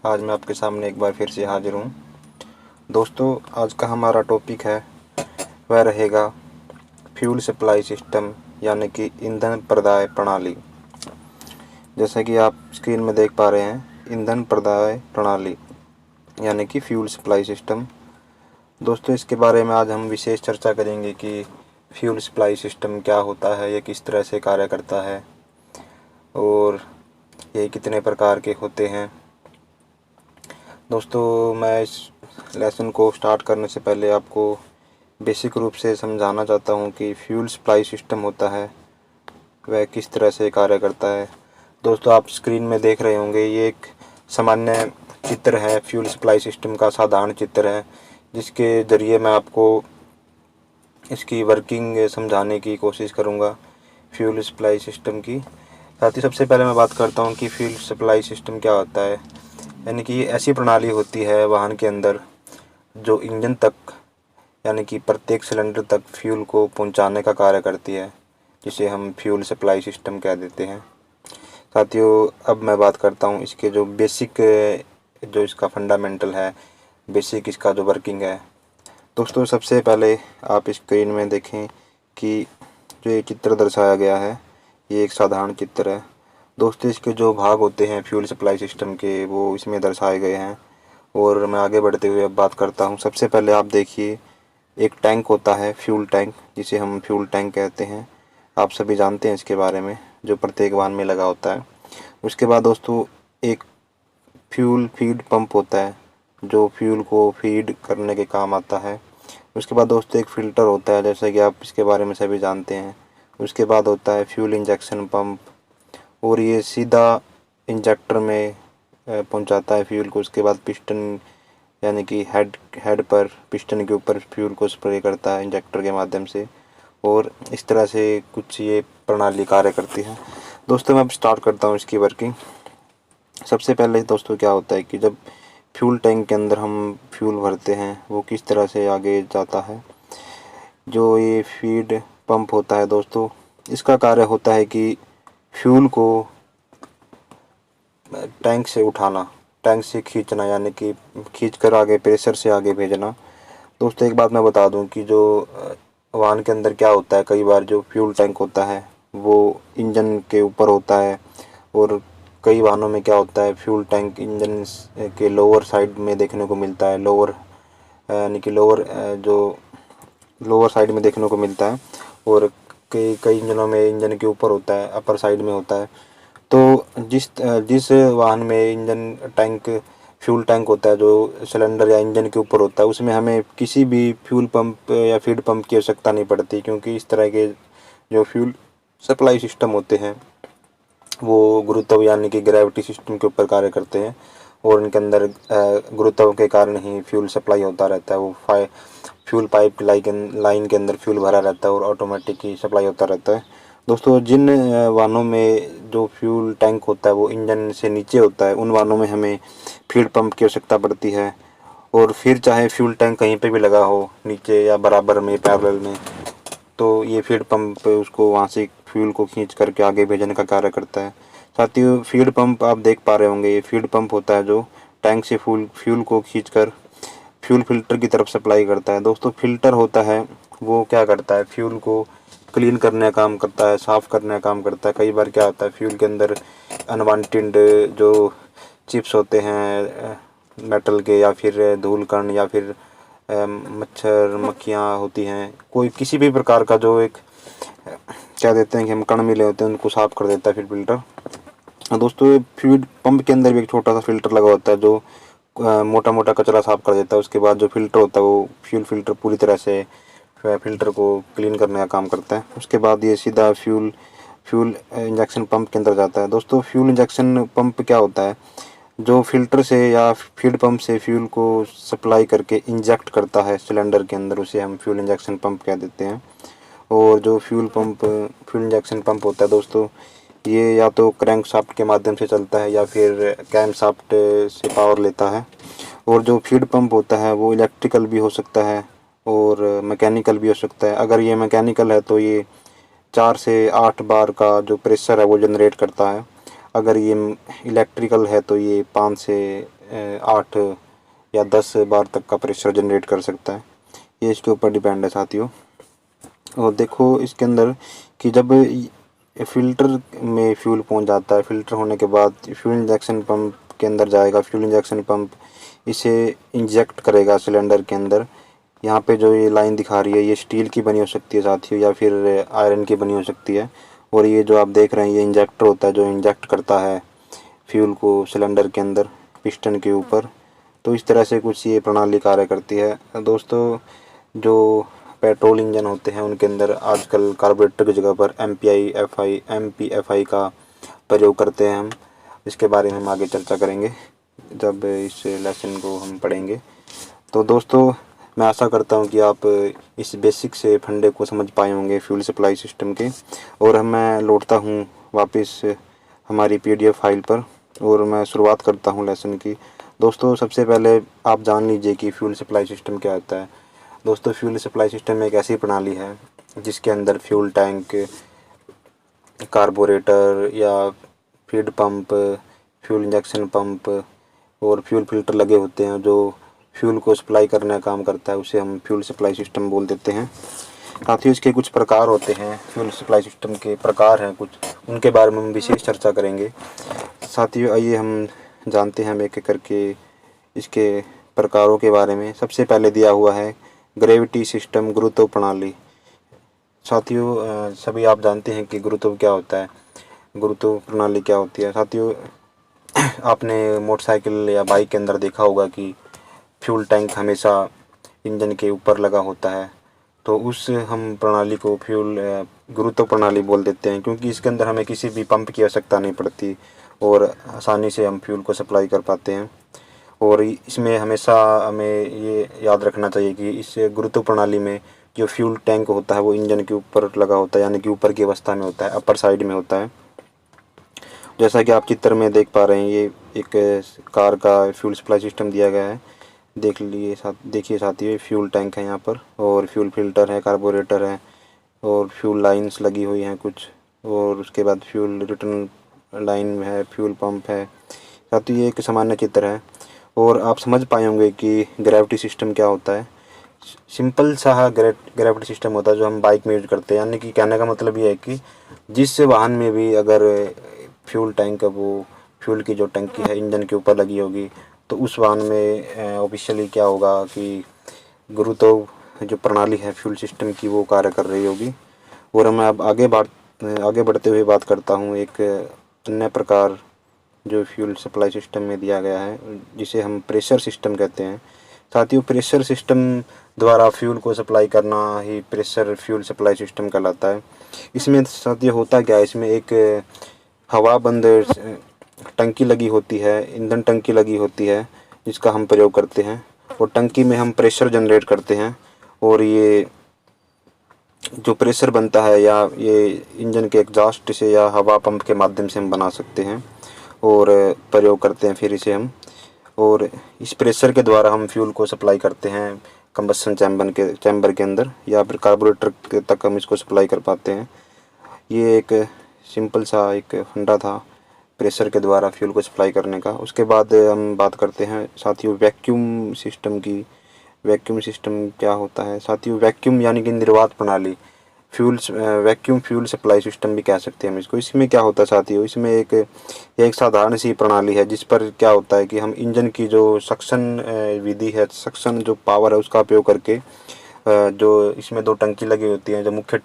आज मैं आपके सामने एक बार फिर से हाजिर हूँ। दोस्तों, आज का हमारा टॉपिक है वह रहेगा फ्यूल सप्लाई सिस्टम यानी कि ईंधन प्रदाय प्रणाली। जैसा कि आप स्क्रीन में देख पा रहे हैं, ईंधन प्रदाय प्रणाली यानी कि फ्यूल सप्लाई सिस्टम। दोस्तों, इसके बारे में आज हम विशेष चर्चा करेंगे कि फ्यूल सप्लाई सिस्टम क्या होता है, ये किस तरह से कार्य करता है और ये कितने प्रकार के होते हैं। दोस्तों, मैं इस लेसन को स्टार्ट करने से पहले आपको बेसिक रूप से समझाना चाहता हूँ कि फ्यूल सप्लाई सिस्टम होता है वह किस तरह से कार्य करता है। दोस्तों, आप स्क्रीन में देख रहे होंगे, ये एक सामान्य चित्र है फ्यूल सप्लाई सिस्टम का, साधारण चित्र है जिसके ज़रिए मैं आपको इसकी वर्किंग समझाने की कोशिश करूँगा फ्यूल सप्लाई सिस्टम की। साथ ही सबसे पहले मैं बात करता हूँ कि फ्यूल सप्लाई सिस्टम क्या होता है। यानी कि ये ऐसी प्रणाली होती है वाहन के अंदर जो इंजन तक यानी कि प्रत्येक सिलेंडर तक फ्यूल को पहुंचाने का कार्य करती है, जिसे हम फ्यूल सप्लाई सिस्टम कह देते हैं। साथियों, अब मैं बात करता हूं इसके जो बेसिक, जो इसका फंडामेंटल है, बेसिक इसका जो वर्किंग है। दोस्तों, सबसे पहले आप स्क्रीन में देखें कि जो ये चित्र दर्शाया गया है, ये एक साधारण चित्र है। दोस्तों, इसके जो भाग होते हैं फ्यूल सप्लाई सिस्टम के, वो इसमें दर्शाए गए हैं और मैं आगे बढ़ते हुए अब बात करता हूँ। सबसे पहले आप देखिए, एक टैंक होता है फ्यूल टैंक, जिसे हम फ्यूल टैंक कहते हैं। आप सभी जानते हैं इसके बारे में, जो प्रत्येक वाहन में लगा होता है। उसके बाद दोस्तों, एक फ्यूल फीड पंप होता है जो फ्यूल को फीड करने के काम आता है। उसके बाद दोस्तों, एक फ़िल्टर होता है, जैसा कि आप इसके बारे में सभी जानते हैं। उसके बाद होता है फ्यूल इंजेक्शन पंप, और ये सीधा इंजेक्टर में पहुंचाता है फ्यूल को। उसके बाद पिस्टन यानी कि हेड हेड पर, पिस्टन के ऊपर फ्यूल को स्प्रे करता है इंजेक्टर के माध्यम से, और इस तरह से कुछ ये प्रणाली कार्य करती है। दोस्तों, मैं अब स्टार्ट करता हूँ इसकी वर्किंग। सबसे पहले दोस्तों क्या होता है कि जब फ्यूल टैंक के अंदर हम फ्यूल भरते हैं, वो किस तरह से आगे जाता है। जो ये फीड पंप होता है दोस्तों, इसका कार्य होता है कि फ्यूल को टैंक से उठाना, टैंक से खींचना, यानी कि खींच कर आगे प्रेशर से आगे भेजना। दोस्तों, एक बात मैं बता दूं कि जो वाहन के अंदर क्या होता है, कई बार जो फ्यूल टैंक होता है वो इंजन के ऊपर होता है, और कई वाहनों में क्या होता है, फ्यूल टैंक इंजन के लोअर साइड में देखने को मिलता है। लोअर यानी कि लोअर, जो लोअर साइड में देखने को मिलता है, और कई कई इंजनों में इंजन के ऊपर होता है, अपर साइड में होता है। तो जिस वाहन में इंजन टैंक, फ्यूल टैंक होता है जो सिलेंडर या इंजन के ऊपर होता है, उसमें हमें किसी भी फ्यूल पंप या फीड पंप की आवश्यकता नहीं पड़ती, क्योंकि इस तरह के जो फ्यूल सप्लाई सिस्टम होते हैं वो गुरुत्व यानी कि ग्रेविटी सिस्टम के ऊपर कार्य करते हैं, और इनके अंदर गुरुत्व के कारण ही फ्यूल सप्लाई होता रहता है। वो फ्यूल पाइप लाइन के अंदर फ्यूल भरा रहता है और ऑटोमेटिक ही सप्लाई होता रहता है। दोस्तों, जिन वाहनों में जो फ्यूल टैंक होता है वो इंजन से नीचे होता है, उन वाहनों में हमें फीड पंप की आवश्यकता पड़ती है। और फिर चाहे फ्यूल टैंक कहीं पे भी लगा हो, नीचे या बराबर में, पैरेलल में, तो ये फीड पंप उसको वहाँ से फ्यूल को खींच करके आगे भेजने का कार्य करता है। साथियों, फीड पंप आप देख पा रहे होंगे, ये फीड पंप होता है जो टैंक से फ्यूल को खींचकर फ्यूल फिल्टर की तरफ सप्लाई करता है। दोस्तों, फिल्टर होता है वो क्या करता है, फ्यूल को क्लीन करने का काम करता है, साफ़ करने का काम करता है। कई बार क्या होता है, फ्यूल के अंदर अनवांटेड जो चिप्स होते हैं मेटल के, या फिर धूल कण, या फिर मच्छर मक्खियाँ होती हैं, कोई किसी भी प्रकार का जो एक क्या देते हैं कि हम कण मिले होते हैं, उनको साफ़ कर देता है फिर फिल्टर। दोस्तों, ये फ्यूल पंप के अंदर भी एक छोटा सा फिल्टर लगा होता है जो मोटा मोटा कचरा साफ़ कर देता है। उसके बाद जो फिल्टर होता है वो फ्यूल फिल्टर पूरी तरह से फिल्टर को क्लीन करने का काम करता है। उसके बाद ये सीधा फ्यूल फ्यूल इंजेक्शन पंप के अंदर जाता है। दोस्तों, फ्यूल इंजेक्शन पंप क्या होता है, जो फिल्टर से या फीड पंप से फ्यूल को सप्लाई करके इंजेक्ट करता है सिलेंडर के अंदर, उसे हम फ्यूल इंजेक्शन पंप कह देते हैं। और जो फ्यूल इंजेक्शन पंप होता है दोस्तों, ये या तो क्रैंक शाफ्ट के माध्यम से चलता है या फिर कैम शाफ्ट से पावर लेता है। और जो फीड पंप होता है वो इलेक्ट्रिकल भी हो सकता है और मैकेनिकल भी हो सकता है। अगर ये मैकेनिकल है तो ये 4 से 8 बार का जो प्रेशर है वो जनरेट करता है। अगर ये इलेक्ट्रिकल है तो ये 5 से 8 या 10 बार तक का प्रेशर जनरेट कर सकता है। ये इसके ऊपर डिपेंड है साथियों। और देखो इसके अंदर कि जब फ़िल्टर में फ्यूल पहुंच जाता है, फ़िल्टर होने के बाद फ्यूल इंजेक्शन पंप के अंदर जाएगा। फ्यूल इंजेक्शन पंप इसे इंजेक्ट करेगा सिलेंडर के अंदर। यहाँ पे जो ये लाइन दिखा रही है ये स्टील की बनी हो सकती है साथियों, या फिर आयरन की बनी हो सकती है। और ये जो आप देख रहे हैं ये इंजेक्टर होता है जो इंजेक्ट करता है फ्यूल को सिलेंडर के अंदर पिस्टन के ऊपर। तो इस तरह से कुछ ये प्रणाली कार्य करती है दोस्तों। जो पेट्रोल इंजन होते हैं उनके अंदर आजकल कार्बोरेटर की जगह पर MPFI का प्रयोग करते हैं हम। इसके बारे में हम आगे चर्चा करेंगे जब इस लेसन को हम पढ़ेंगे। तो दोस्तों मैं आशा करता हूं कि आप इस बेसिक से फंडे को समझ पाए होंगे फ्यूल सप्लाई सिस्टम के। और मैं लौटता हूं वापस हमारी PDF फाइल पर और मैं शुरुआत करता हूं लेसन की। दोस्तों सबसे पहले आप जान लीजिए कि फ्यूल सप्लाई सिस्टम क्या होता है। दोस्तों फ्यूल सप्लाई सिस्टम एक ऐसी प्रणाली है जिसके अंदर फ्यूल टैंक, कार्बोरेटर या feed pump, fuel injection pump और फ्यूल फिल्टर लगे होते हैं जो फ्यूल को सप्लाई करने का काम करता है। उसे हम फ्यूल सप्लाई सिस्टम बोल देते हैं। साथियों इसके कुछ प्रकार होते हैं, फ्यूल सप्लाई सिस्टम के प्रकार हैं कुछ, उनके बारे में हम विशेष चर्चा करेंगे। साथियों आइए हम जानते हैं एक एक करके इसके प्रकारों के बारे में। सबसे पहले दिया हुआ है ग्रेविटी सिस्टम, गुरुत्व प्रणाली। साथियों सभी आप जानते हैं कि गुरुत्व क्या होता है, गुरुत्व प्रणाली क्या होती है। साथियों आपने मोटरसाइकिल या बाइक के अंदर देखा होगा कि फ्यूल टैंक हमेशा इंजन के ऊपर लगा होता है। तो उस हम प्रणाली को फ्यूल गुरुत्व प्रणाली बोल देते हैं, क्योंकि इसके अंदर हमें किसी भी पंप की आवश्यकता नहीं पड़ती और आसानी से हम फ्यूल को सप्लाई कर पाते हैं। और इसमें हमेशा हमें ये याद रखना चाहिए कि इस गुरुत्व प्रणाली में जो फ्यूल टैंक होता है वो इंजन के ऊपर लगा होता है, यानी कि ऊपर की अवस्था में होता है, अपर साइड में होता है। जैसा कि आप चित्र में देख पा रहे हैं ये एक कार का फ्यूल सप्लाई सिस्टम दिया गया है। देखिए साथियों फ्यूल टैंक है यहाँ पर, और फ्यूल फिल्टर है, कार्बोरेटर है और फ्यूल लाइंस लगी हुई हैं कुछ, और उसके बाद फ्यूल रिटर्न लाइन है, फ्यूल पंप है। साथियों ये एक सामान्य चित्र है और आप समझ पाए होंगे कि ग्रेविटी सिस्टम क्या होता है। सिंपल सा ग्रेविटी सिस्टम होता है जो हम बाइक में यूज करते हैं। यानी कि कहने का मतलब ये है कि जिस वाहन में भी अगर फ्यूल टैंक वो फ्यूल की जो टंकी है इंजन के ऊपर लगी होगी तो उस वाहन में ऑफिशियली क्या होगा कि गुरुत्व जो प्रणाली है फ्यूल सिस्टम की वो कार्य कर रही होगी। और मैं अब आगे बढ़ते हुए बात करता हूँ एक अन्य प्रकार जो फ्यूल सप्लाई सिस्टम में दिया गया है, जिसे हम प्रेशर सिस्टम कहते हैं। साथियों प्रेशर सिस्टम द्वारा फ्यूल को सप्लाई करना ही प्रेशर फ्यूल सप्लाई सिस्टम कहलाता है। इसमें साथियों होता क्या है, इसमें एक हवाबंद टंकी लगी होती है, ईंधन टंकी लगी होती है जिसका हम प्रयोग करते हैं, और टंकी में हम प्रेशर जनरेट करते हैं। और ये जो प्रेशर बनता है या ये इंजन के एग्जॉस्ट से या हवा पंप के माध्यम से हम बना सकते हैं और प्रयोग करते हैं फिर इसे हम। और इस प्रेशर के द्वारा हम फ्यूल को सप्लाई करते हैं कंबस्शन चैम्बर के अंदर, या फिर कार्बोरेटर तक हम इसको सप्लाई कर पाते हैं। ये एक सिंपल सा एक फंडा था प्रेशर के द्वारा फ्यूल को सप्लाई करने का। उसके बाद हम बात करते हैं साथियों वैक्यूम सिस्टम की। वैक्यूम सिस्टम क्या होता है साथियों? वैक्यूम यानी कि निर्वात प्रणाली, वैक्यूम फ्यूल सप्लाई सिस्टम भी कह सकते हैं हम इसको। इसमें क्या होता है साथियों, इसमें एक साधारण सी प्रणाली है जिस पर क्या होता है कि हम इंजन की जो सक्शन विधि है, सक्शन जो पावर है उसका उपयोग करके जो इसमें दो टंकी लगी होती हैं, जो मुख्य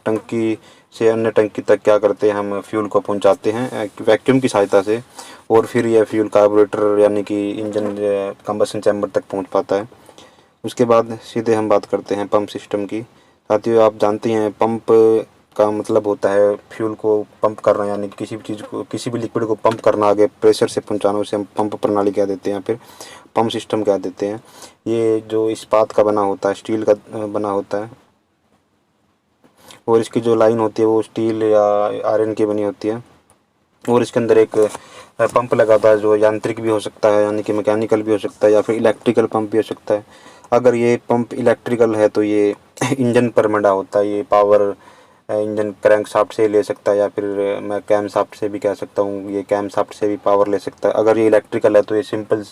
टंकी से अन्य टंकी तक क्या करते हैं हम फ्यूल को पहुंचाते हैं वैक्यूम की सहायता से, और फिर यह फ्यूल कार्बोरेटर यानी कि इंजन कंबशन चैम्बर तक पहुंच पाता है। उसके बाद सीधे हम बात करते हैं पंप सिस्टम की। साथियों आप जानते हैं पंप का मतलब होता है फ्यूल को पंप करना, यानी किसी भी चीज़ को, किसी भी लिक्विड को पंप करना, आगे प्रेशर से पहुंचाना, उसे हम पंप प्रणाली कह देते हैं, फिर पंप सिस्टम कह देते हैं। ये जो इस्पात का बना होता है, स्टील का बना होता है, और इसकी जो लाइन होती है वो स्टील या आयरन की बनी होती है, और इसके अंदर एक पंप लगाता है जो यांत्रिक भी हो सकता है, यानी कि मैकेनिकल भी हो सकता है, या फिर इलेक्ट्रिकल पंप भी हो सकता है। अगर ये पंप इलेक्ट्रिकल है तो ये इंजन पर मंडा होता है, ये पावर इंजन क्रैंक शाफ्ट से ले सकता है, या फिर मैं कैम शाफ्ट से भी कह सकता हूँ, ये कैम शाफ्ट से भी पावर ले सकता है। अगर ये इलेक्ट्रिकल है तो ये सिंपल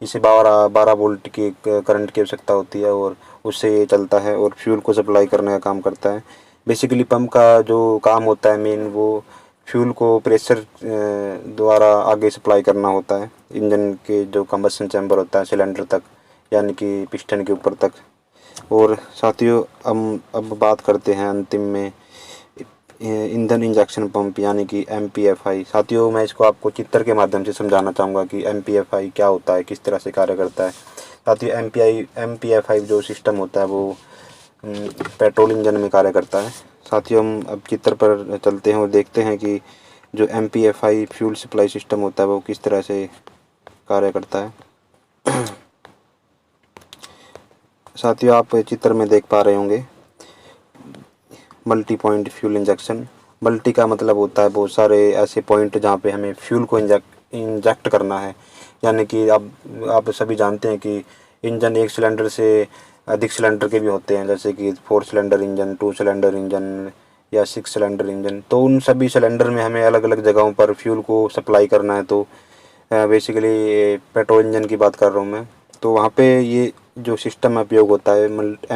इसे 12 वोल्ट की करंट की आवश्यकता होती है और उससे ये चलता है और फ्यूल को सप्लाई करने का काम करता है। बेसिकली पंप का जो काम होता है मेन, वो फ्यूल को प्रेशर द्वारा आगे सप्लाई करना होता है इंजन के जो कंबशन चैम्बर होता है सिलेंडर तक, यानी कि पिस्टन के ऊपर तक। और साथियों हम अब बात करते हैं अंतिम में ईंधन इंजेक्शन पंप यानी कि MPFI। साथियों मैं इसको आपको चित्र के माध्यम से समझाना चाहूँगा कि MPFI क्या होता है, किस तरह से कार्य करता है। साथियों MPFI जो सिस्टम होता है वो पेट्रोल इंजन में कार्य करता है। साथियों हम अब चित्र पर चलते हैं और देखते हैं कि जो MPFI फ्यूल सप्लाई सिस्टम होता है वो किस तरह से कार्य करता है। साथियों आप चित्र में देख पा रहे होंगे multi point fuel injection. Multi का मतलब होता है बहुत सारे ऐसे पॉइंट जहाँ पे हमें फ्यूल को इंजेक्ट करना है, यानी कि आप सभी जानते हैं कि इंजन एक सिलेंडर से अधिक सिलेंडर के भी होते हैं, जैसे कि 4 सिलेंडर इंजन, 2 सिलेंडर इंजन या 6 सिलेंडर इंजन। तो उन सभी सिलेंडर में हमें अलग अलग जगहों पर फ्यूल को सप्लाई करना है। तो बेसिकली पेट्रोल इंजन की बात कर रहा हूँ मैं, तो वहाँ पे ये जो सिस्टम उपयोग होता है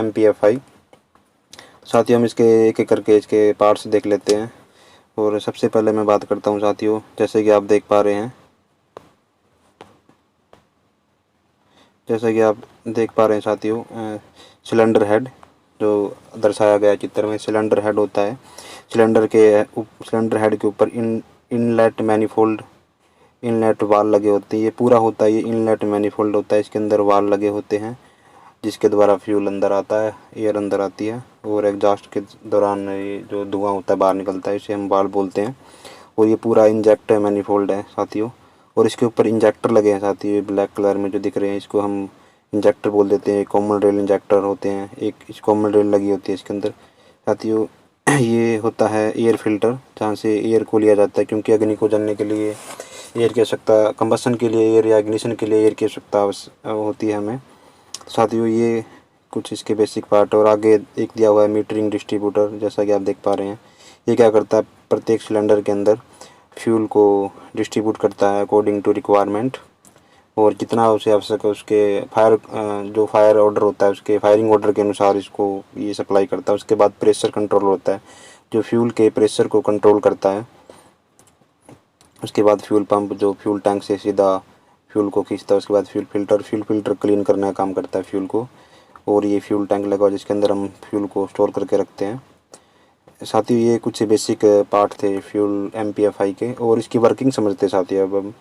MPFI। साथियों हम इसके एक एक करके इसके पार्ट्स देख लेते हैं। और सबसे पहले मैं बात करता हूँ साथियों, जैसे कि आप देख पा रहे हैं, साथियों सिलेंडर हेड जो दर्शाया गया चित्र में, सिलेंडर हेड होता है। सिलेंडर हेड के ऊपर इनलेट मैनिफोल्ड, इनलेट वाल लगे होते हैं। ये पूरा होता है, ये इनलेट मैनिफोल्ड होता है, इसके अंदर वाल लगे होते हैं जिसके द्वारा फ्यूल अंदर आता है, एयर अंदर आती है और एग्जॉस्ट के दौरान ये जो धुआं होता है बाहर निकलता है, इसे हम वाल्व बोलते हैं। और ये पूरा इंजेक्टर मैनिफोल्ड है साथियों, और इसके ऊपर इंजेक्टर लगे हैं साथियों। ये ब्लैक कलर में जो दिख रहे हैं इसको हम इंजेक्टर बोल देते हैं। कॉमन रेल इंजेक्टर होते हैं, एक कॉमन रेल लगी होती है इसके अंदर साथियों। ये होता है एयर फिल्टर, जहाँ से एयर को लिया जाता है, क्योंकि अग्नि को जलने के लिए एयर की आवश्यकता, कंबशन के लिए एयर या इग्निशन के लिए एयर की आवश्यकता होती है हमें। साथियों ये कुछ इसके बेसिक पार्ट। और आगे एक दिया हुआ है मीटरिंग डिस्ट्रीब्यूटर, जैसा कि आप देख पा रहे हैं। ये क्या करता है, प्रत्येक सिलेंडर के अंदर फ्यूल को डिस्ट्रीब्यूट करता है अकॉर्डिंग टू रिक्वायरमेंट, और जितना उसे आवश्यक है उसके जो फायर ऑर्डर होता है उसके फायरिंग ऑर्डर के अनुसार इसको ये सप्लाई करता है। उसके बाद प्रेशर कंट्रोल होता है जो फ्यूल के प्रेशर को कंट्रोल करता है। उसके बाद फ्यूल पंप जो फ्यूल टैंक से सीधा फ्यूल को खींचता है। उसके बाद फ्यूल फिल्टर क्लीन करने का काम करता है फ्यूल को। और ये फ्यूल टैंक लगा हुआ जिसके अंदर हम फ्यूल को स्टोर करके रखते हैं। साथियों ये कुछ बेसिक पार्ट थे फ्यूल MPFI के, और इसकी वर्किंग समझते हैं साथियों। अब हम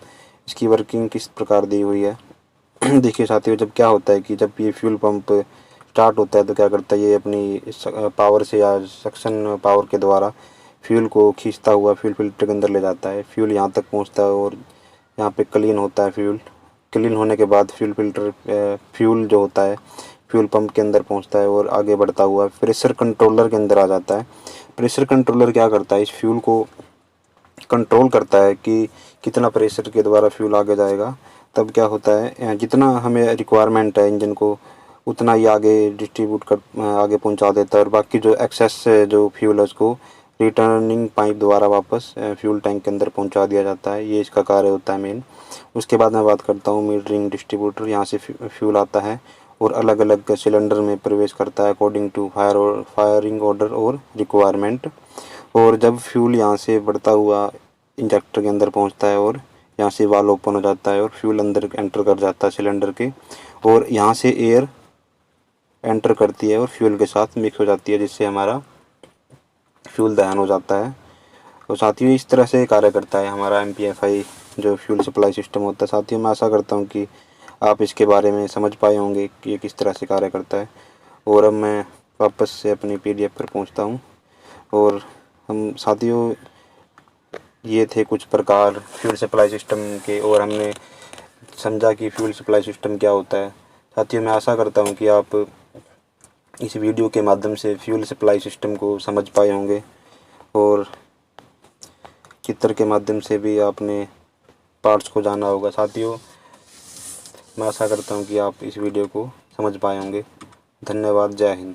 इसकी वर्किंग किस प्रकार दी हुई है देखिए साथियों, जब क्या होता है कि जब ये फ्यूल पंप स्टार्ट होता है तो क्या करता है, ये अपनी पावर से या सक्शन पावर के द्वारा फ्यूल को खींचता हुआ फ्यूल फिल्टर के अंदर ले जाता है। फ्यूल यहाँ तक पहुँचता है और यहाँ पे क्लीन होता है। फ्यूल क्लीन होने के बाद फ्यूल जो होता है फ्यूल पंप के अंदर पहुँचता है और आगे बढ़ता हुआ प्रेशर कंट्रोलर के अंदर आ जाता है। प्रेशर कंट्रोलर क्या करता है, इस फ्यूल को कंट्रोल करता है कि कितना प्रेशर के द्वारा फ्यूल आगे जाएगा। तब क्या होता है, जितना हमें रिक्वायरमेंट है इंजन को उतना ही आगे डिस्ट्रीब्यूट कर आगे पहुंचा देता है, और बाकी जो एक्सेस जो फ्यूल है उसको रिटर्निंग पाइप द्वारा वापस फ्यूल टैंक के अंदर पहुंचा दिया जाता है। ये इसका कार्य होता है मेन। उसके बाद मैं बात करता हूँ मीटरिंग डिस्ट्रीब्यूटर। यहाँ से फ्यूल आता है और अलग अलग सिलेंडर में प्रवेश करता है अकॉर्डिंग टू फायरिंग ऑर्डर और रिक्वायरमेंट। और जब फ्यूल यहाँ से बढ़ता हुआ इंजेक्टर के अंदर पहुँचता है और यहाँ से वाल्व ओपन हो जाता है और फ्यूल अंदर एंटर कर जाता है सिलेंडर के, और यहाँ से एयर एंटर करती है और फ्यूल के साथ मिक्स हो जाती है, जिससे हमारा फ्यूल दहन हो जाता है। तो साथियों इस तरह से कार्य करता है हमारा MPFI जो फ्यूल सप्लाई सिस्टम होता है। साथियों मैं आशा करता हूँ कि आप इसके बारे में समझ पाए होंगे कि ये किस तरह से कार्य करता है। और अब मैं वापस से अपनी PDF पर पहुँचता हूँ। और हम साथियों ये थे कुछ प्रकार फ्यूल सप्लाई सिस्टम के, और हमने समझा कि फ्यूल सप्लाई सिस्टम क्या होता है। साथियों मैं आशा करता हूँ कि आप इस वीडियो के माध्यम से फ्यूल सप्लाई सिस्टम को समझ पाए होंगे, और चित्र के माध्यम से भी आपने पार्ट्स को जाना होगा। साथियों मैं आशा करता हूँ कि आप इस वीडियो को समझ पाए होंगे। धन्यवाद। जय हिंद।